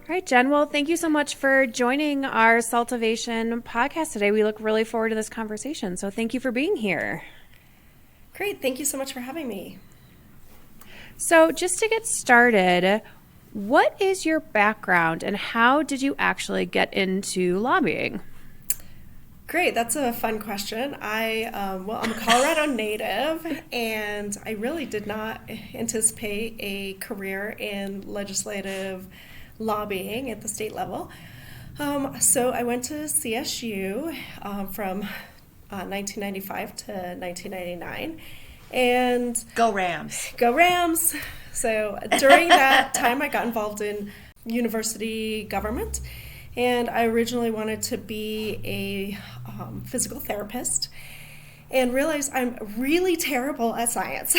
All right, Jen. Well, thank you so much for joining our Saltivation podcast today. We look really forward to this conversation. So thank you for being here. Great. Thank you so much for having me. So just to get started, what is your background and how did you actually get into lobbying? Great. That's a fun question. I'm a Colorado native, and I really did not anticipate a career in legislative lobbying at the state level. So I went to CSU from 1995 to 1999, and Go Rams. go Rams. So during that time, I got involved in university government, and I originally wanted to be a physical therapist and realized I'm really terrible at science.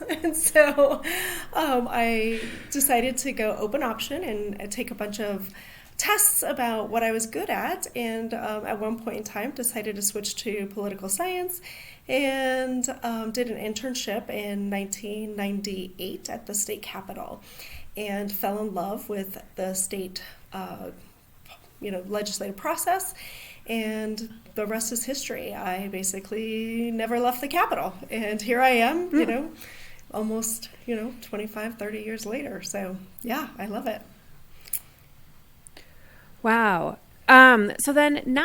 And so I decided to go open option and take a bunch of tests about what I was good at, and at one point in time decided to switch to political science and did an internship in 1998 at the state capitol and fell in love with the state legislative process, and the rest is history. I basically never left the Capitol, and here I am, almost, 25, 30 years later. So yeah, I love it. Wow. So then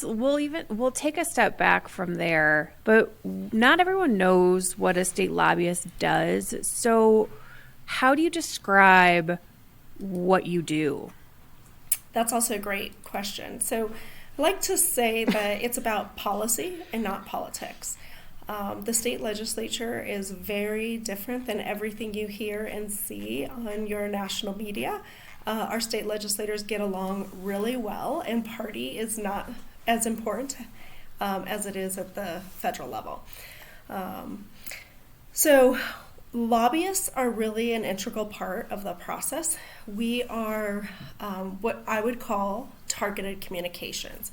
we'll take a step back from there, but not everyone knows what a state lobbyist does. So how do you describe what you do? That's also a great question. So I like to say that it's about policy and not politics. The state legislature is very different than everything you hear and see on your national media. Our state legislators get along really well, and party is not as important as it is at the federal level. So lobbyists are really an integral part of the process. We are what I would call targeted communications.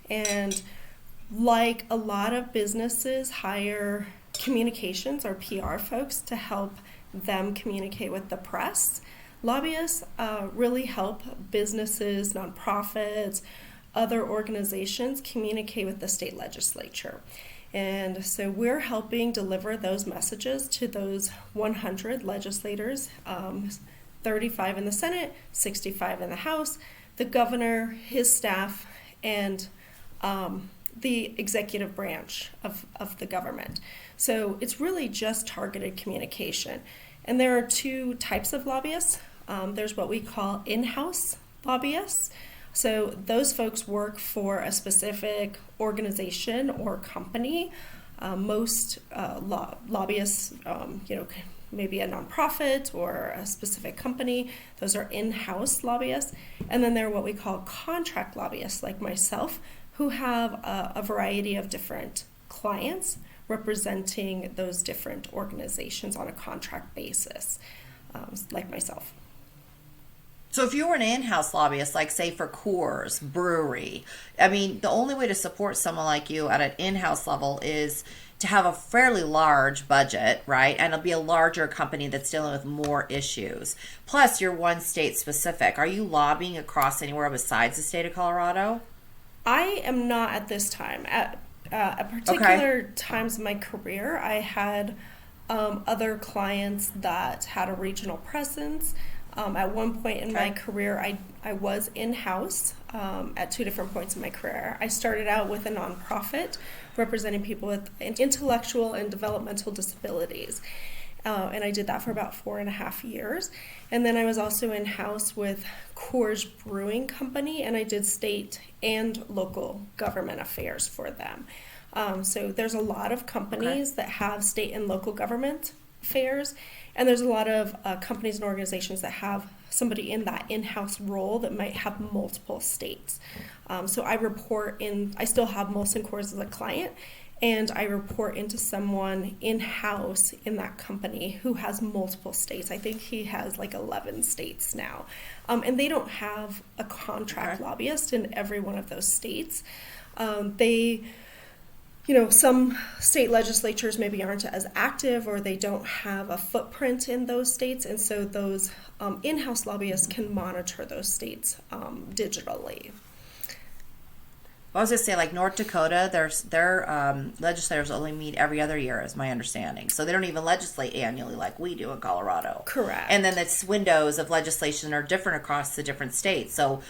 And like a lot of businesses hire communications or PR folks to help them communicate with the press, lobbyists really help businesses, nonprofits, other organizations communicate with the state legislature. And so we're helping deliver those messages to those 100 legislators, 35 in the Senate, 65 in the House, the governor, his staff, and the executive branch of the government. So it's really just targeted communication. And there are two types of lobbyists. There's what we call in-house lobbyists. So those folks work for a specific organization or company. Most lobbyists, maybe a nonprofit or a specific company. Those are in-house lobbyists. And then there are what we call contract lobbyists, like myself, who have a variety of different clients representing those different organizations on a contract basis, like myself. So if you were an in-house lobbyist, like say for Coors Brewery, I mean, the only way to support someone like you at an in-house level is to have a fairly large budget, right? And it'll be a larger company that's dealing with more issues. Plus, you're one state specific. Are you lobbying across anywhere besides the state of Colorado? I am not at this time. At particular times in my career, I had other clients that had a regional presence. At one point in my career, I was in-house at two different points in my career. I started out with a nonprofit representing people with intellectual and developmental disabilities. And I did that for about 4.5 years. And then I was also in-house with Coors Brewing Company, and I did state and local government affairs for them. So there's a lot of companies that have state and local government affairs, and there's a lot of companies and organizations that have somebody in that in-house role that might have multiple states. So I still have Molson Coors as a client, and I report into someone in-house in that company who has multiple states. I think he has like 11 states now. And they don't have a contract lobbyist in every one of those states. They some state legislatures maybe aren't as active or they don't have a footprint in those states, and so those in-house lobbyists can monitor those states digitally. I was going to say, like North Dakota, their legislators only meet every other year, is my understanding. So they don't even legislate annually like we do in Colorado. Correct. And then the windows of legislation are different across the different states. So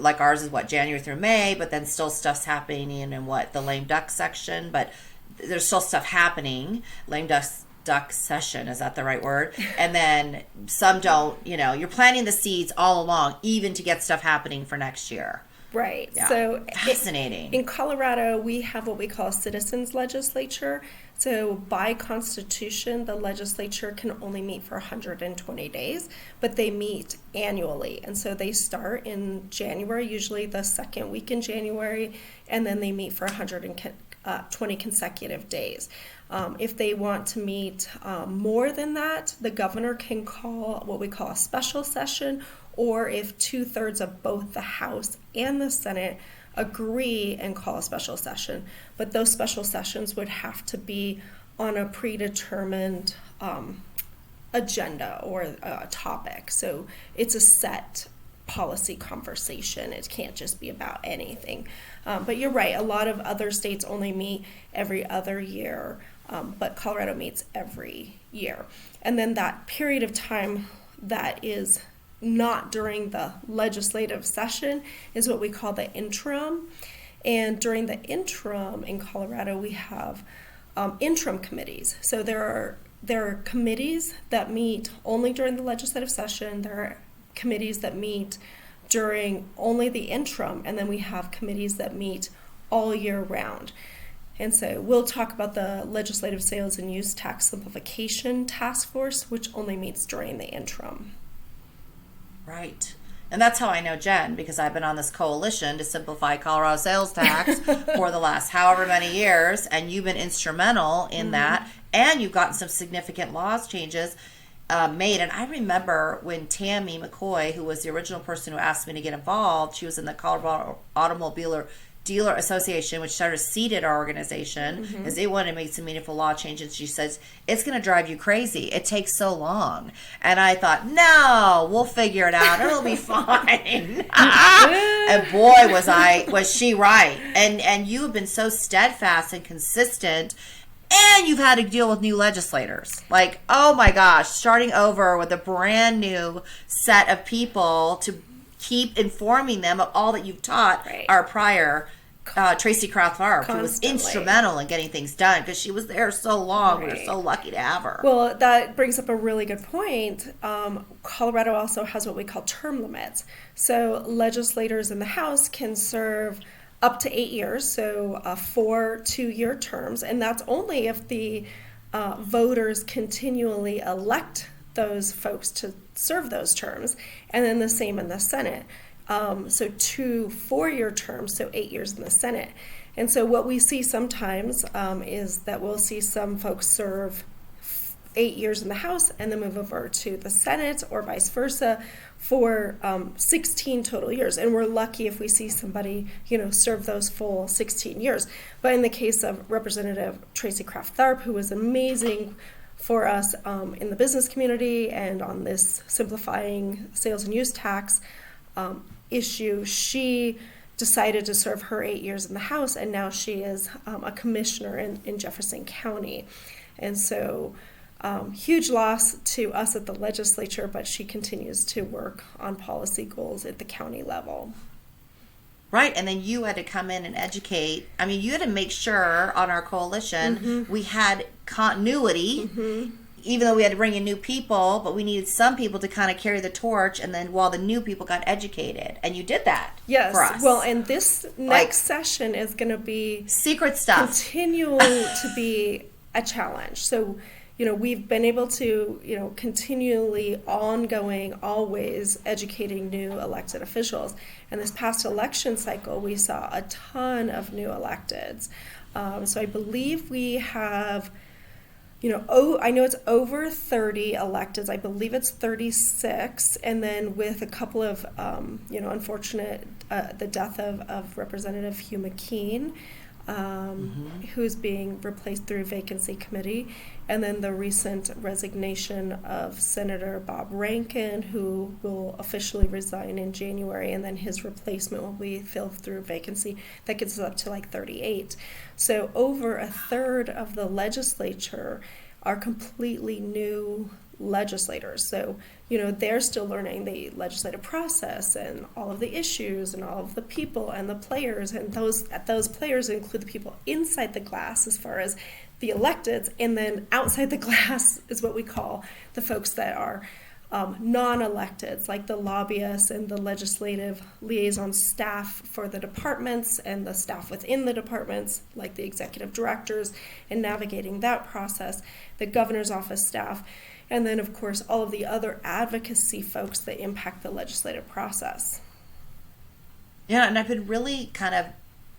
like ours is January through May, but then still stuff's happening in the lame duck section. But there's still stuff happening. Lame duck session, is that the right word? And then some don't. You're planting the seeds all along, even to get stuff happening for next year. Right. Yeah. So fascinating. In Colorado, we have what we call a citizens legislature. So by constitution, the legislature can only meet for 120 days, but they meet annually. And so they start in January, usually the second week in January, and then they meet for 120 consecutive days. If they want to meet more than that, the governor can call what we call a special session, or if 2/3 of both the House and the Senate agree and call a special session. But those special sessions would have to be on a predetermined agenda or a topic. So it's a set policy conversation. It can't just be about anything. But you're right, a lot of other states only meet every other year, but Colorado meets every year. And then that period of time that is not during the legislative session is what we call the interim. And during the interim in Colorado, we have interim committees. So there are committees that meet only during the legislative session. There are committees that meet during only the interim, and then we have committees that meet all year round. And so we'll talk about the Legislative Sales and Use Tax Simplification Task Force, which only meets during the interim. Right. And that's how I know Jen, because I've been on this coalition to simplify Colorado sales tax for the last however many years, and you've been instrumental in that, and you've gotten some significant laws changes made. And I remember when Tammy McCoy, who was the original person who asked me to get involved, she was in the Colorado Automobile Dealer Association, which sort of seeded our organization because it wanted to make some meaningful law changes. She says, it's going to drive you crazy. It takes so long. And I thought, no, we'll figure it out. It'll be fine. And boy, was she right. And you have been so steadfast and consistent. And you've had to deal with new legislators. Like, oh my gosh, starting over with a brand new set of people to keep informing them of all that you've taught our prior Tracy Kraft-Tharp, who was instrumental in getting things done because she was there so long. Right. We're so lucky to have her. Well, that brings up a really good point. Colorado also has what we call term limits. So legislators in the House can serve up to 8 years, so 4 2-year terms, and that's only if the voters continually elect those folks to serve those terms, and then the same in the Senate. So 2 4-year terms, so 8 years in the Senate. And so what we see sometimes is that we'll see some folks serve 8 years in the House and then move over to the Senate, or vice versa, for 16 total years. And we're lucky if we see somebody, serve those full 16 years. But in the case of Representative Tracy Kraft-Tharp, who was amazing for us in the business community and on this simplifying sales and use tax issue, she decided to serve her 8 years in the House, and now she is a commissioner in Jefferson County. And so huge loss to us at the legislature, but she continues to work on policy goals at the county level. Right, and then you had to come in and educate. I mean, you had to make sure on our coalition we had continuity, even though we had to bring in new people, but we needed some people to kind of carry the torch, and then while the new people got educated. And you did that for us. Well, and this next session is going to be secret stuff. Continuing to be a challenge. So, we've been able to, continually, ongoing, always educating new elected officials. And this past election cycle, we saw a ton of new electeds. So I believe we have, I know it's over 30 electeds. I believe it's 36. And then with a couple of, unfortunate, the death of Representative Hugh McKean, who's being replaced through vacancy committee, and then the recent resignation of Senator Bob Rankin, who will officially resign in January, and then his replacement will be filled through vacancy. That gets us up to like 38. So over a third of the legislature are completely new legislators. So, they're still learning the legislative process and all of the issues and all of the people and the players. And those players include the people inside the glass as far as the electeds. And then outside the glass is what we call the folks that are non-electeds, like the lobbyists and the legislative liaison staff for the departments and the staff within the departments, like the executive directors, and navigating that process, the governor's office staff, and then, of course, all of the other advocacy folks that impact the legislative process. Yeah, and I've been really kind of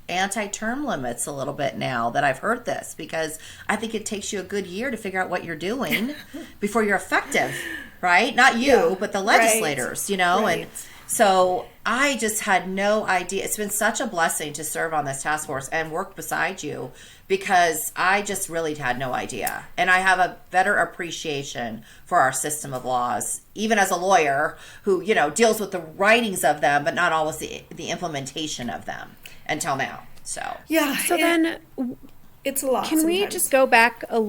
anti-term limits a little bit now that I've heard this, because I think it takes you a good year to figure out what you're doing before you're effective, right? Not you, but the legislators, Right. And so I just had no idea. It's been such a blessing to serve on this task force and work beside you, because I just really had no idea. And I have a better appreciation for our system of laws, even as a lawyer who, deals with the writings of them, but not always the implementation of them until now. So then it's a lot. can we sometimes. just go back a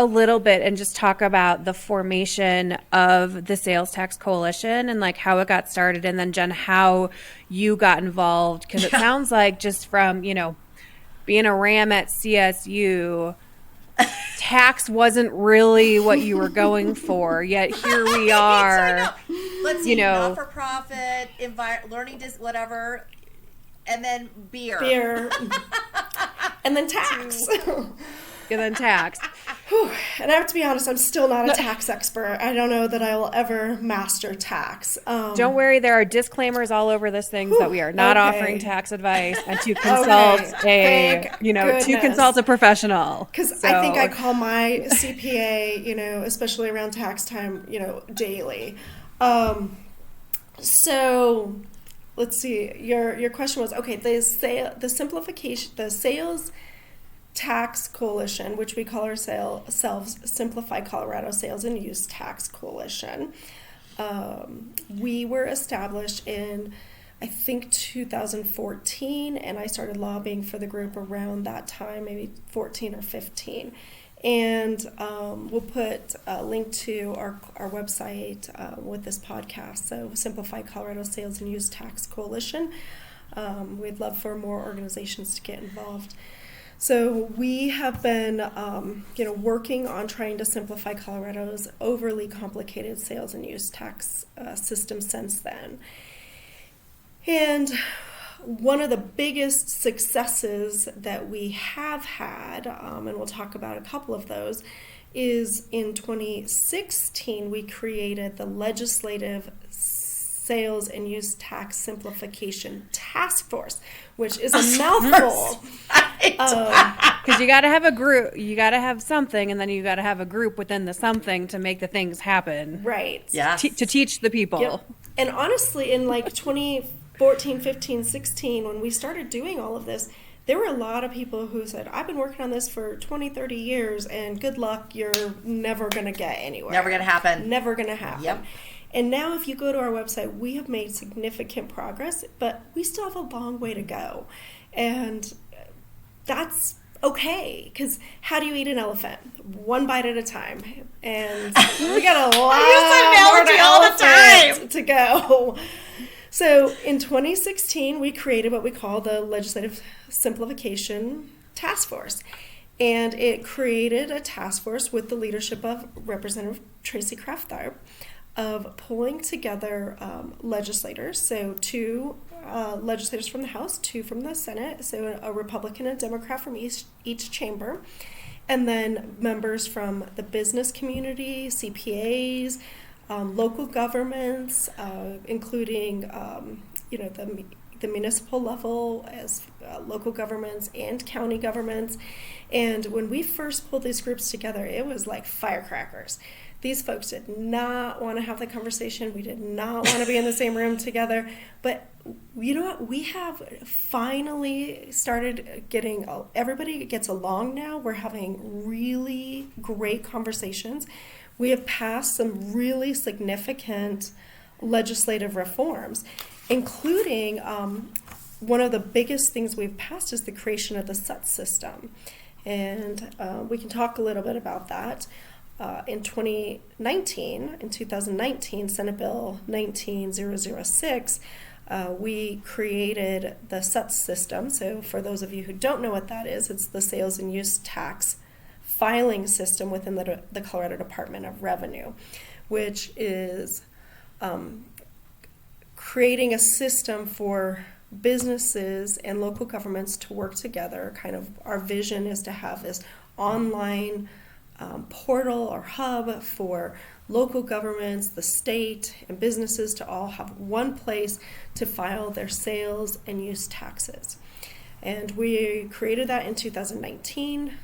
little bit and just talk about the formation of the Sales Tax Coalition and like how it got started, and then Jen, how you got involved? Because it sounds like just from, being a RAM at CSU, tax wasn't really what you were going for, yet here we are. Let's see, not-for-profit, learning, whatever, and then beer. And then tax. And then tax. And I have to be honest, I'm still not a tax expert. I don't know that I will ever master tax. Don't worry, there are disclaimers all over this thing that we are not offering tax advice and to consult to consult a professional. Because I think I call my CPA, especially around tax time, daily. So let's see. Your question was, the simplification, the Sales Tax Coalition, which we call ourselves Simplify Colorado Sales and Use Tax Coalition. We were established in, I think, 2014, and I started lobbying for the group around that time, maybe 14 or 15. And we'll put a link to our website with this podcast, so Simplify Colorado Sales and Use Tax Coalition. We'd love for more organizations to get involved. So we have been, working on trying to simplify Colorado's overly complicated sales and use tax system since then. And one of the biggest successes that we have had, and we'll talk about a couple of those, is in 2016 we created the Legislative Sales and Use Tax Simplification Task Force, which is a mouthful. Because you got to have a group, you got to have something, and then you got to have a group within the something to make the things happen. Right. Yeah. To teach the people. Yep. And honestly, in like 2014, 15, 16, when we started doing all of this, there were a lot of people who said, I've been working on this for 20, 30 years, and good luck, you're never going to get anywhere. Never going to happen. Never going to happen. Yep. And now if you go to our website, we have made significant progress, but we still have a long way to go. And that's okay, because how do you eat an elephant? One bite at a time. And we got a lot more all the time to go. So in 2016, we created what we call the Legislative Simplification Task Force. And it created a task force with the leadership of Representative Tracy Kraft-Tharp of pulling together legislators, so two legislators from the House, two from the Senate, so a Republican and a Democrat from each chamber, and then members from the business community, CPAs, local governments, including the municipal level as local governments and county governments. And when we first pulled these groups together, it was like firecrackers. These folks did not want to have the conversation. We did not want to be in the same room together. But you know what? We have finally started getting, everybody gets along now. We're having really great conversations. We have passed some really significant legislative reforms, including one of the biggest things we've passed is the creation of the SUT system. And we can talk a little bit about that. In 2019, Senate Bill 19006, we created the SUT system. So for those of you who don't know what that is, it's the sales and use tax filing system within the Colorado Department of Revenue, which is creating a system for businesses and local governments to work together. Kind of our vision is to have this online portal or hub for local governments, the state, and businesses to all have one place to file their sales and use taxes. And we created that in 2019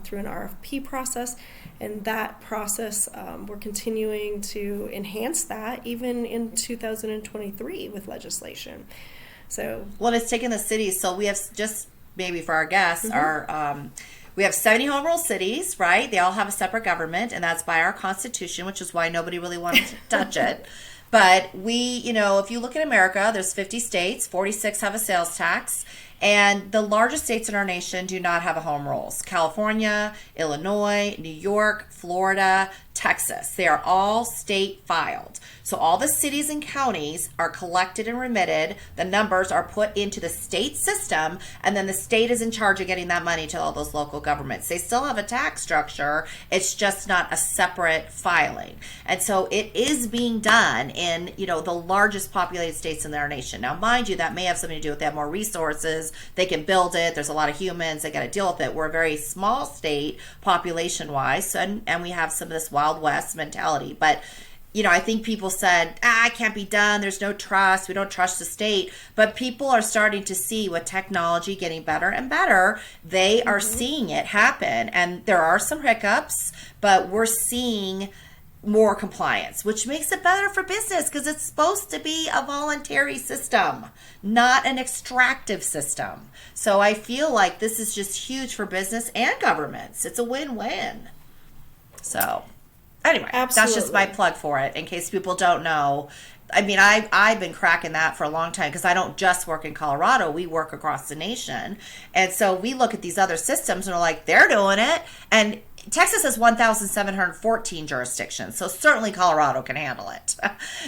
through an RFP process. And that process, we're continuing to enhance that even in 2023 with legislation. So, well, it's taken the cities. So we have, just maybe for our guests, we have 70 home rule cities, right? They all have a separate government, and that's by our Constitution, which is why nobody really wanted to touch it. But we, you know, if you look at America, there's 50 states, 46 have a sales tax, and the largest states in our nation do not have a home rules. California, Illinois, New York, Florida, Texas. They are all state filed. So all the cities and counties are collected and remitted. The numbers are put into the state system, and then the state is in charge of getting that money to all those local governments. They still have a tax structure. It's just not a separate filing. And so it is being done in, you know, the largest populated states in our nation. Now, mind you, that may have something to do with they have more resources. They can build it. There's a lot of humans. They got to deal with it. We're a very small state population-wise, and we have some of this Wild West mentality. But you know, I think people said, it can't be done. There's no trust. We don't trust the state. But people are starting to see with technology getting better and better, they are seeing it happen. And there are some hiccups, but we're seeing more compliance, which makes it better for business because it's supposed to be a voluntary system, not an extractive system. So I feel like this is just huge for business and governments. It's a win-win. So anyway, That's just my plug for it in case people don't know. I mean, I've been cracking that for a long time because I don't just work in Colorado. We work across the nation. And so we look at these other systems and we're like, they're doing it. And Texas has 1,714 jurisdictions, so certainly Colorado can handle it.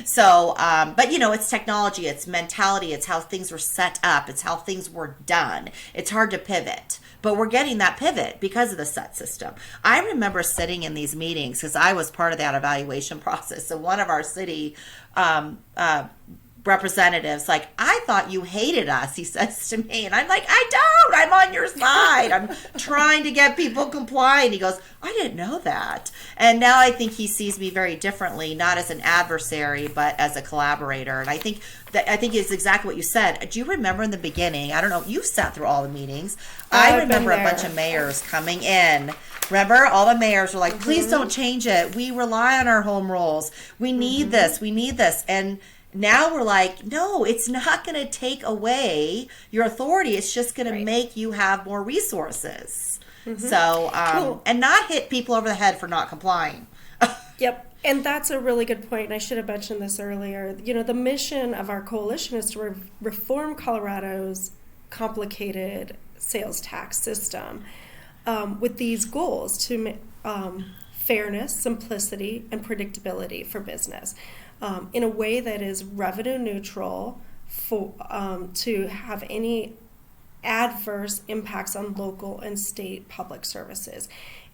So, but you know, it's technology, it's mentality, it's how things were set up, it's how things were done. It's hard to pivot, but we're getting that pivot because of the SUT system. I remember sitting in these meetings because I was part of that evaluation process. So one of our city representatives, like, I thought you hated us, he says to me. And I'm like, I don't. I'm on your side. I'm trying to get people compliant. He goes, I didn't know that. And now I think he sees me very differently, not as an adversary, but as a collaborator. And I think it's exactly what you said. Do you remember in the beginning, I don't know, you sat through all the meetings. I remember a bunch of mayors coming in. Remember, all the mayors were like, please don't change it. We rely on our home rules. We need this. We need this. And now we're like, no, it's not going to take away your authority. It's just going to make you have more resources. So, cool. And not hit people over the head for not complying. Yep. And that's a really good point. And I should have mentioned this earlier. You know, the mission of our coalition is to reform Colorado's complicated sales tax system with these goals to fairness, simplicity, and predictability for business. In a way that is revenue neutral for to have any adverse impacts on local and state public services,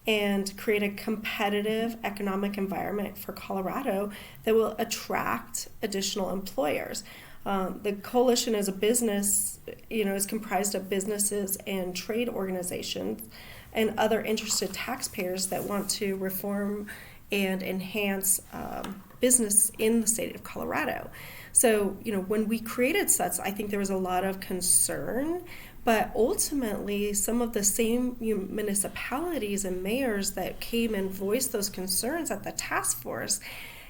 and create a competitive economic environment for Colorado that will attract additional employers. The coalition as a business, you know, is comprised of businesses and trade organizations and other interested taxpayers that want to reform and enhance business in the state of Colorado. So, when we created sets, I think there was a lot of concern, but ultimately, some of the same municipalities and mayors that came and voiced those concerns at the task force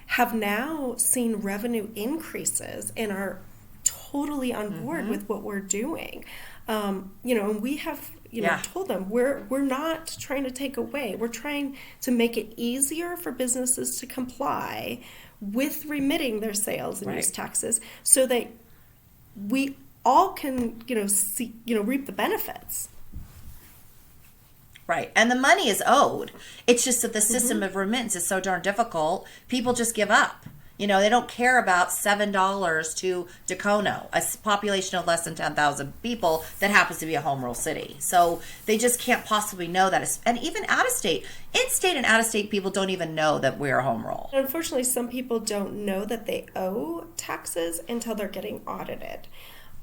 have now seen revenue increases and are totally on board with what we're doing. And we have told them we're not trying to take away. We're trying to make it easier for businesses to comply with remitting their sales and use taxes, so that we all can see reap the benefits. Right. And the money is owed. It's just that the system of remittance is so darn difficult, people just give up. They don't care about $7 to Dacono, a population of less than 10,000 people that happens to be a home rule city. So they just can't possibly know that. And even out-of-state, in-state and out-of-state people don't even know that we're a home rule. Unfortunately, some people don't know that they owe taxes until they're getting audited.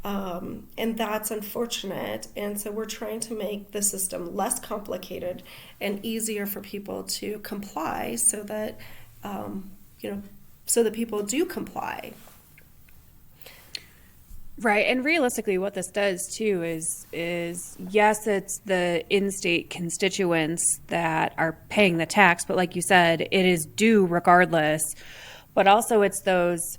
And that's unfortunate. And so we're trying to make the system less complicated and easier for people to comply, so that, so that people do comply. Right. And realistically, what this does too is yes, it's the in-state constituents that are paying the tax, but like you said, it is due regardless. But also it's those,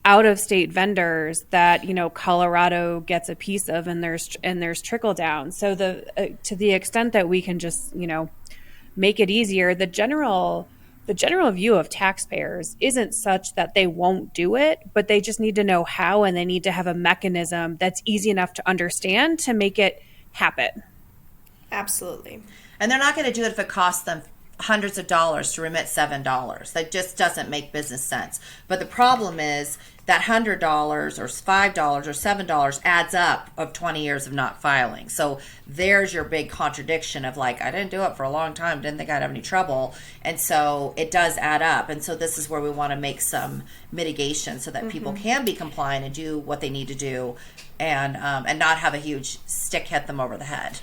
out-of-state vendors that, Colorado gets a piece of, and there's trickle down. So to the extent that we can just, make it easier, the general view of taxpayers isn't such that they won't do it, but they just need to know how, and they need to have a mechanism that's easy enough to understand to make it happen. Absolutely. And they're not going to do it if it costs them hundreds of dollars to remit $7. That just doesn't make business sense. But the problem is that $100 or $5 or $7 adds up of 20 years of not filing. So there's your big contradiction of like, I didn't do it for a long time, didn't think I'd have any trouble. And so it does add up. And so this is where we want to make some mitigation so that people can be compliant and do what they need to do, and not have a huge stick hit them over the head.